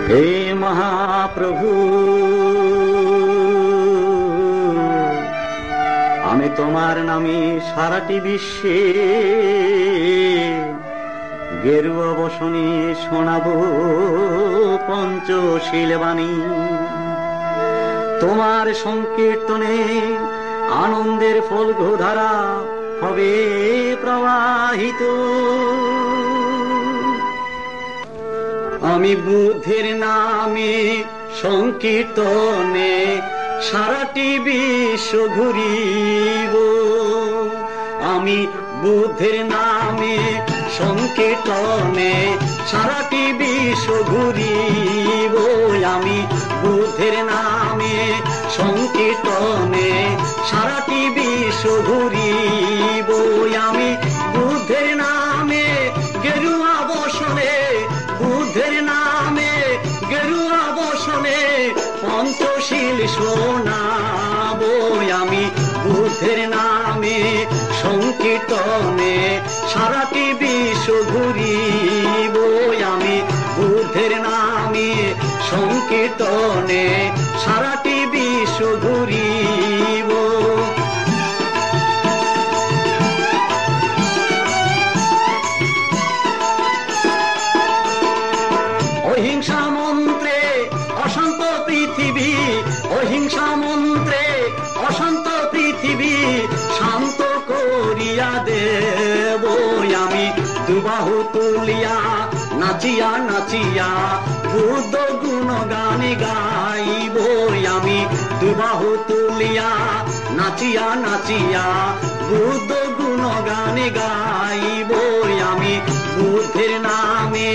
হে মহাপ্রভু, আমি তোমার নামে সারাটি বিশ্বে গেরুয়া বসনে শোনাবো পঞ্চশীল বাণী। তোমার সংকীর্তনে আনন্দের ফল্গুধারা হবে প্রবাহিত। আমি বুদ্ধের নামে সংকীর্তনে সারাটি বিশ্ব ঘুরিব। আমি বুদ্ধের নামে সংকীর্তনে সারাটি বিশ্ব ঘুরিব। আমি বুদ্ধের নামে সংকীর্তনে সারাটি বিশ্ব ঘুরিব। আমি বুদ্ধের নামে গেরুয়া বসনে, বুদ্ধের নামে গেরুয়া বসনে পঞ্চশীল শোনাবো। আমি বুদ্ধের নামে সংকীর্তনে সারাটি বিশ্ব ঘুরিব। আমি বুদ্ধের নামে সংকীর্তনে সারাটি বিশ্ব ঘুরিব। অহিংসা মন্ত্রে অশান্ত পৃথিবী, অহিংসা মন্ত্রে অশান্ত পৃথিবী শান্ত করিয়া দেব। আমি দুবাহু তুলিয়া নাচিয়া নাচিয়া বুদ্ধ গুণগান গাইব। আমি দুবাহু তুলিয়া নাচিয়া নাচিয়া বুদ্ধ গুণগান গাইব। আমি বুদ্ধের নামে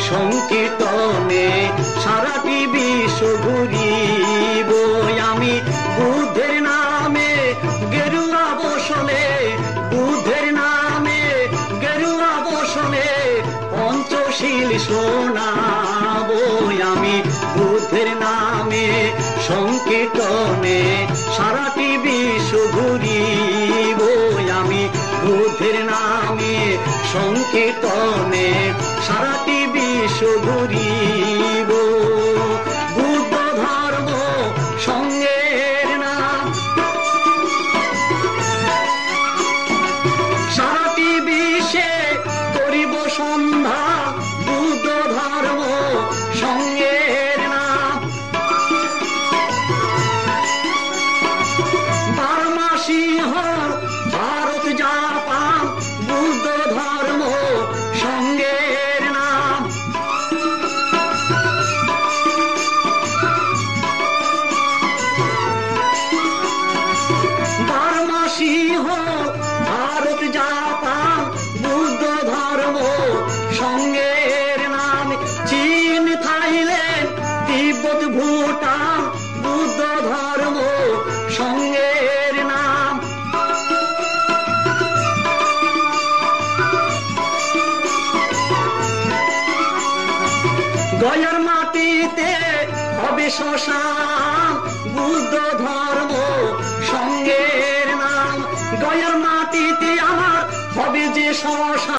সংকীর্তনে সারাটি বিশ্ব ঘুরিব। আমি বুদ্ধের নামে গেরুয়া বসনে, বুদ্ধের নামে গেরুয়া বসনে পঞ্চশীল শোনাবো। আমি বুদ্ধের নামে সংকীর্তনে সারাটি বিশ্ব ঘুরিব। আমি বুদ্ধের নামে সংকীর্তনে সারাটি বিশ্ব ঘুরিব। বুদ্ধ ধর্ম সঙ্গের নাম সারাটি বিশ্বে করিব সন্ধ্যা। বুদ্ধ ধর্ম সঙ্গের নাম বার্মা সিংহ ভারত জাপান বুদ্ধ ধর্ম সঙ্গের নাম। বার্মা সিংহ ভারত জাপান বুদ্ধ ধর্ম সঙ্গের নাম। চীন থাইল্যান্ড তিব্বত ভুটান বুদ্ধ ধর্ম সঙ্গের নাম। গয়ার মাটিতে হবে শ্মশান বুদ্ধ ধর্ম সঙ্গের নাম। গয়ার মাটিতে আমার হবে যে শ্মশান।